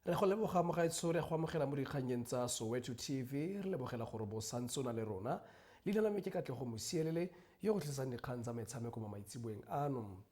Re go leboga mogaetsho re go amogela mo dikganyeng tsa Soweto TV re lebogela gore bo santse na le rona leina la me ke Katlego Mosielele yo go tlisang dikgang tsa metshameko mo maitsiboeng ano.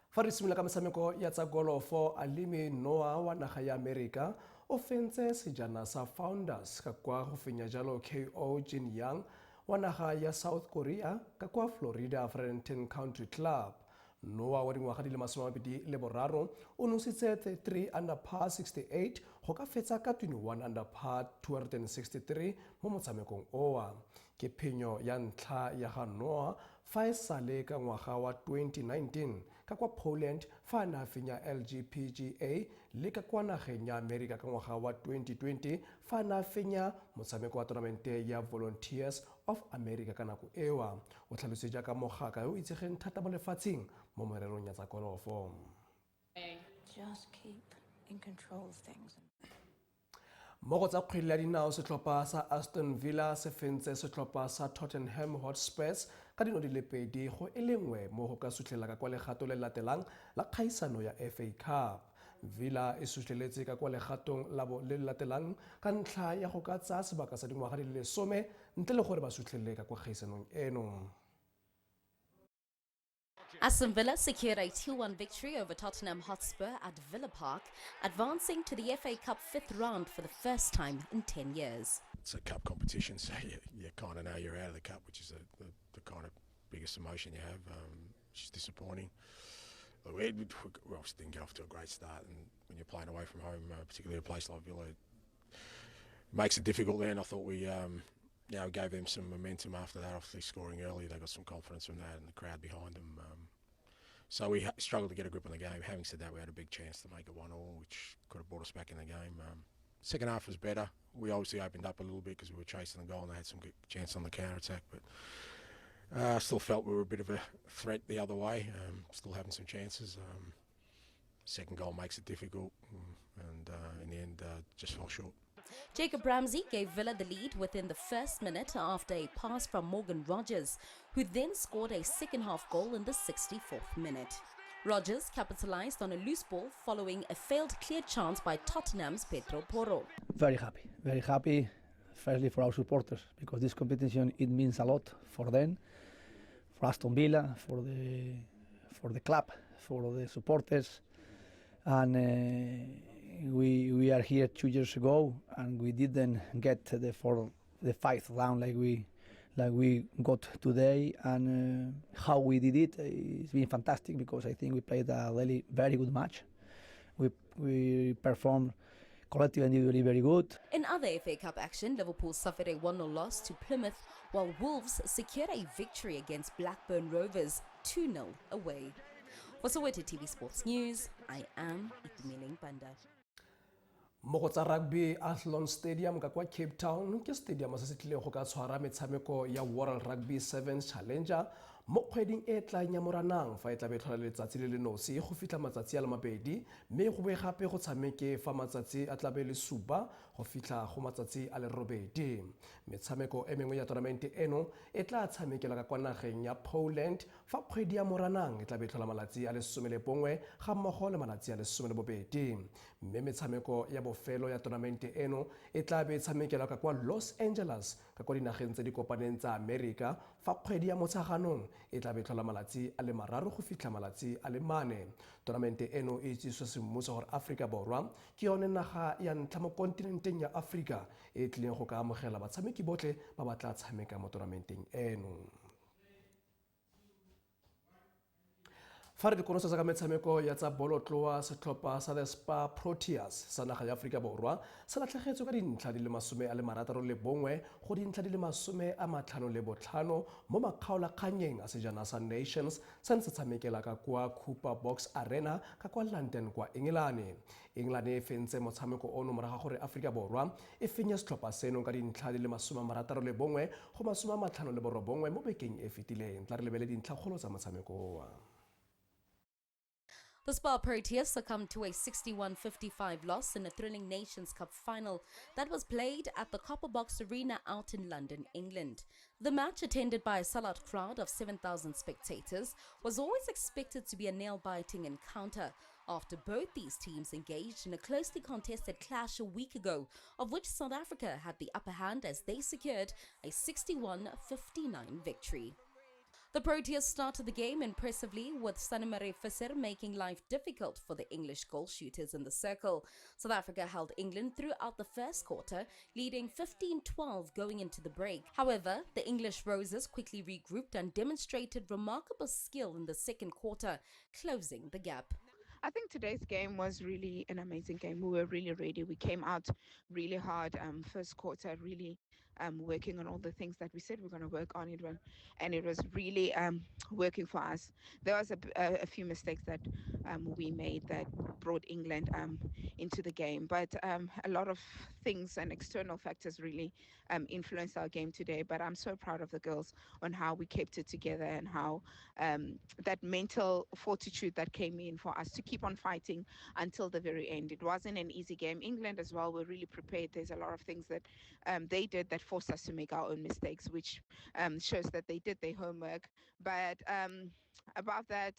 Fa re simolola ka metshameko ya tsa golofo, Alimi Noah wa naga ya Amerika o fentse sejana sa Founders ka kwa go fenya jalo KO Jin Young wa naga ya South Korea ka kwa Florida Fredericton Country Club. Noah wa dingwaga di le 23 o nositse 3 under par 68 go ka fetsa ka 21 under par 263 mo motshamekong owa. Ke phenyo ya ntlha ya ga Noah fa e sale ka ngwaga wa 2019 ka kwa Poland fa a ne a fenya LPGA le ka kwa nageng ya Amerika ka ngwaga wa 2020 fa a ne a fenya motshameko wa tournamente ya Volunteers of America ka nako ewa. O tlhalositse jaaka mogaka yo o itsegeng thata mo lefatsheng mo mererong ya tsa golofo. Just keep in control of things. Mo go tsa kgwele ya dinao setlhopha sa Aston Villa se fentse setlhopha sa Tottenham Hotspurs ka dino di le 2 go e le 1 mo go ka sutlela ka kwa legato le latelang la kgaisano ya FA Cup. Villa e sutlheletse ka kwa legatong le latelang ka ntlha ya go ka tsaya sebaka sa dingwaga di le 10 ntle le gore ba sutlhelele ka kwa kgaisanong eno. Aston Villa secured a 2-1 victory over Tottenham Hotspur at Villa Park, advancing to the FA Cup 5th round for the first time in 10 years. It's a cup competition, so you kind of know you're out of the cup, which is the kind of biggest emotion you have, which is disappointing. We obviously didn't get off to a great start, and when you're playing away from home, particularly a place like Villa, it makes it difficult there, and I thought we gave them some momentum after that, obviously scoring early. They got some confidence from that and the crowd behind them. So we struggled to get a grip on the game. Having said that, we had a big chance to make it 1-1, which could have brought us back in the game. Second half was better. We obviously opened up a little bit because we were chasing the goal and they had some good chance on the counter-attack. But I still felt we were a bit of a threat the other way, still having some chances. Second goal makes it difficult and in the end just fell short. Jacob Ramsey gave Villa the lead within the first minute after a pass from Morgan Rogers, who then scored a second-half goal in the 64th minute. Rogers capitalised on a loose ball following a failed clear chance by Tottenham's Pedro Porro. Very happy, firstly for our supporters, because this competition, it means a lot for them, for Aston Villa, for the club, for the supporters. And we are here 2 years ago, and we didn't get the 5th round like we got today. And how we did it, it's been fantastic, because I think we played a really very good match. We performed collectively and individually very good. In other FA Cup action, Liverpool suffered a 1-0 loss to Plymouth, while Wolves secured a victory against Blackburn Rovers 2-0 away. For Soweto TV Sports News, I am Itumeleng Panda. Mo go tsa rugby, Athlone Stadium ka kwa Cape Town ke stadium se se tlile go ka tshwara metshameko ya World Rugby Sevens Challenger mo kgweding e tlang ya Moranang fa e tla be tlhola letsatsi le le nosi go fitla matsatsi a le mabedi, mme go be gape go tshameke fa matsatsi a tla be le supa go fitla go matsatsi a le robedi. Metshameko e mengwe ya tournament eno e tla tshamekela ka kwa nageng ya Poland fa kgwedi ya Moranang e tla be tlhola malatsi a le 11 ga mmogo le malatsi a le 12, mme metshameko ya bofelo ya tournament eno e tla be tshamekela ka kwa Los Angeles ka kwa dinageng tse di kopaneng tsa America fa kgwedi ya Motsheganong e tla be tlhola malatsi a le 3 go fitla malatsi a le 4. Tournament eno e itsiswa semmuso gore Afrika Borwa ke yone naga ya ntlha mo kontinenteng ya Afrika e tlileng go ka amogela batshameki botlhe ba ba tla tshameka mo tournamenteng eno. Fa re dikonosa ka metshameko ya tsa bolotloa, setlhopha sa the Spa Proteas sa naga ya Afrika Borwa se latlhegetswe ka dintlha di le 61 go dintlha di le 55 mo makgaolakganyeng a sejana sa Nations se ntse tshamekela ka kwa Cooper Box Arena ka kwa London kwa England. England e fentse motshameko ono moraga gore Afrika Borwa e fenya setlhopha seno ka dintlha di le 61 go 59 mo bekeng e fetileng. Tla re lebele dintlha kgolo tsa motshameko. The Spa Proteas succumbed to a 61-55 loss in a thrilling Nations Cup final that was played at the Copper Box Arena out in London, England. The match, attended by a sellout crowd of 7,000 spectators, was always expected to be a nail-biting encounter. after both these teams engaged in a closely contested clash a week ago, of which South Africa had the upper hand as they secured a 61-59 victory. The Proteas started the game impressively, with Sanamare Visser making life difficult for the English goal shooters in the circle. South Africa held England throughout the first quarter, leading 15-12 going into the break. However, the English Roses quickly regrouped and demonstrated remarkable skill in the second quarter, closing the gap. I think today's game was really an amazing game. We were really ready. We came out really hard. First quarter, really working on all the things that we said we're going to work on it, and it was really working for us. There was a few mistakes that we made that brought England into the game, but a lot of things and external factors really influenced our game today. But I'm so proud of the girls on how we kept it together and how that mental fortitude that came in for us to keep on fighting until the very end. It wasn't an easy game. England as well were really prepared. There's a lot of things that they did that forced us to make our own mistakes, which shows that they did their homework. But above that,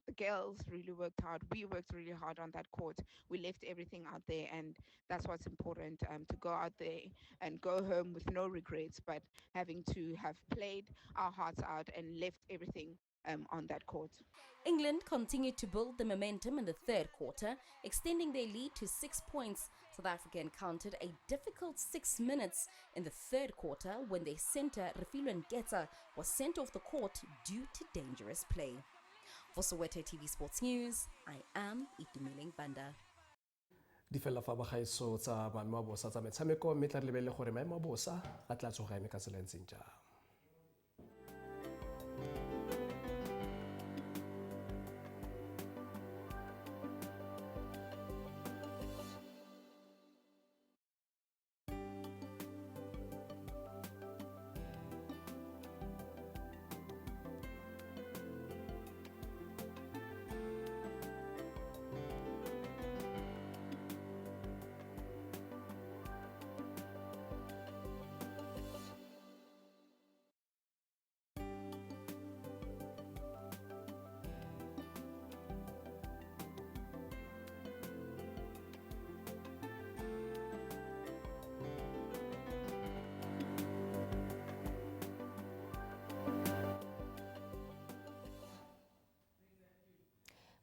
the girls really worked hard. We worked really hard on that court. We left everything out there, and that's what's important, to go out there and go home with no regrets, but having to have played our hearts out and left everything on that court. England continued to build the momentum in the third quarter, extending their lead to 6 points. South Africa encountered a difficult 6 minutes in the third quarter when their centre, Refilwe Nketsa, was sent off the court due to dangerous play. For Soweto TV Sports News, I am Itumeleng Banda. Di fela fa bagaiso tsa maemo a bosa tsa metshameko, mme tla re lebelele gore maemo a bosa a tla tsoga eme ka tsela e ntseng jang.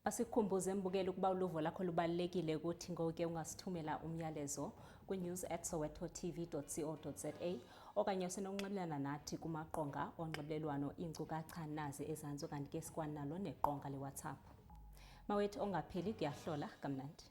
Asikhumbuze mbukeli ukuba uluvo lakho lubalekile ukuthi ngoke ungasithumela umyalezo ku news@sowetotv.co.za okanye usenonxibelelana nathi kumaqonga onxibelelwano iinkcukacha nazi ezantsi kanti ke sikwanalo neqonga leWhatsApp. Mawethu ongapheli kuyahlola kamnandi.